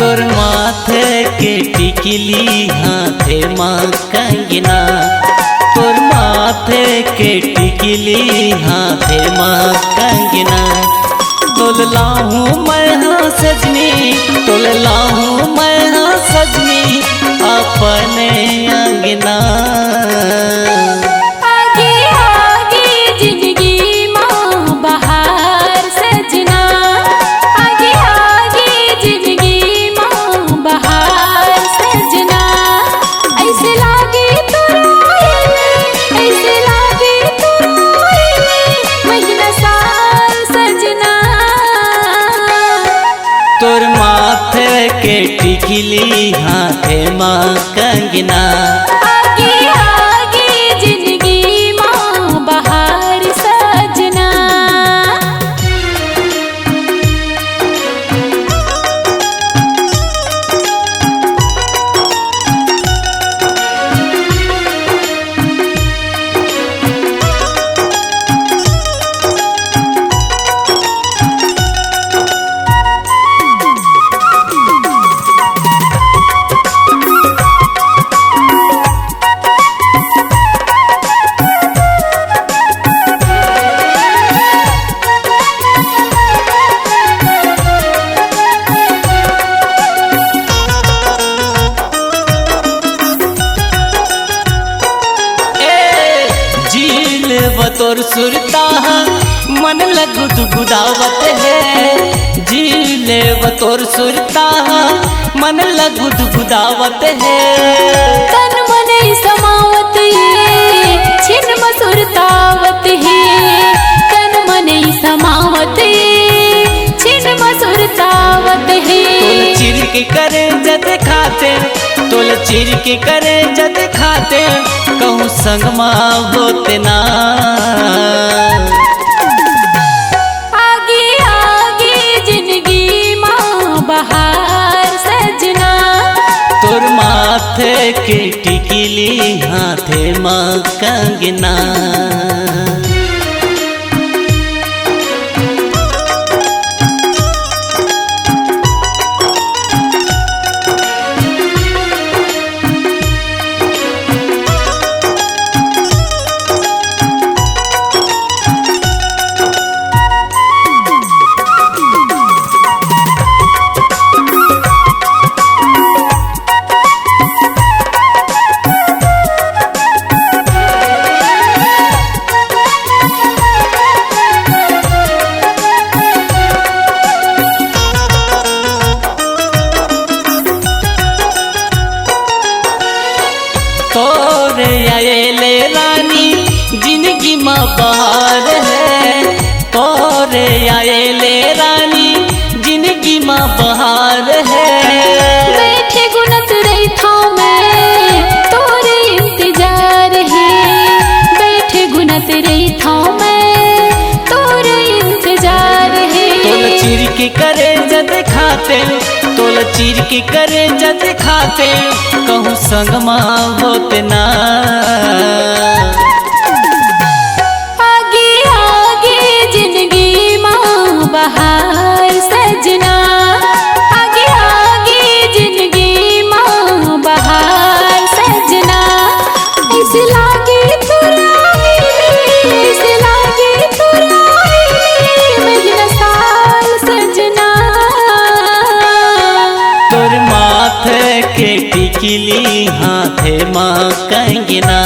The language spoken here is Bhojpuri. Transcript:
तोर माथे के टिकली हाथे माँ कंगना, तोर माथे के टिकली हाथे माँ कंगना। तोल लाहूँ मैं हाँ सजनी, तोल लाहूँ मैं हाँ सजनी अपने अंगना। आगे आगे जिंदगी माँ बहार सजना, आगे आगे जिंदगी माँ बहार सजना। ऐसे लागे तो रोएले, ऐसे लागे तो रोएले महीना साल सजना। तोर माथे के टिकली हाथे माँ कंगना, आगे आगे जिंदगी माँ बहार सजना। तोर सुरता मन लगुद गुदावत है, झीले व तोर सुरता मन लगुद गुदावत है। तन मन समावत है छिन मसुरतावत है, तन मन समावत है छिन मसुरतावत है। तोल चिर के करे जद खाते, तोल चिर के करे जद खाते कहूँ संग माँ होते ना। आगे आगे जिंदगी माँ बहार सजना, तोर माथे के टिकली हाथे माँ कंगना। तोरे आएले रानी जिंदगी माँ बहार है, तोरे आएले रानी जिंदगी माँ बहार है। बैठे गुनत रही था मैं तोरे इंतजार है, बैठे गुनत रही था मैं तोरे इंतजार है। तोल चिर के करे जद खाते, तोल चिर के करे जद खाते कहूँ संग माँ होते ना। आगे आगे जिंदगी माँ बहार सजना, आगे आगे जिंदगी माँ बहार सजना। ऐसे लागे तो रोएले, ऐसे लागे तो रोएले महीना साल सजना। तोर माथे के टिकली हाथे माँ कंगना।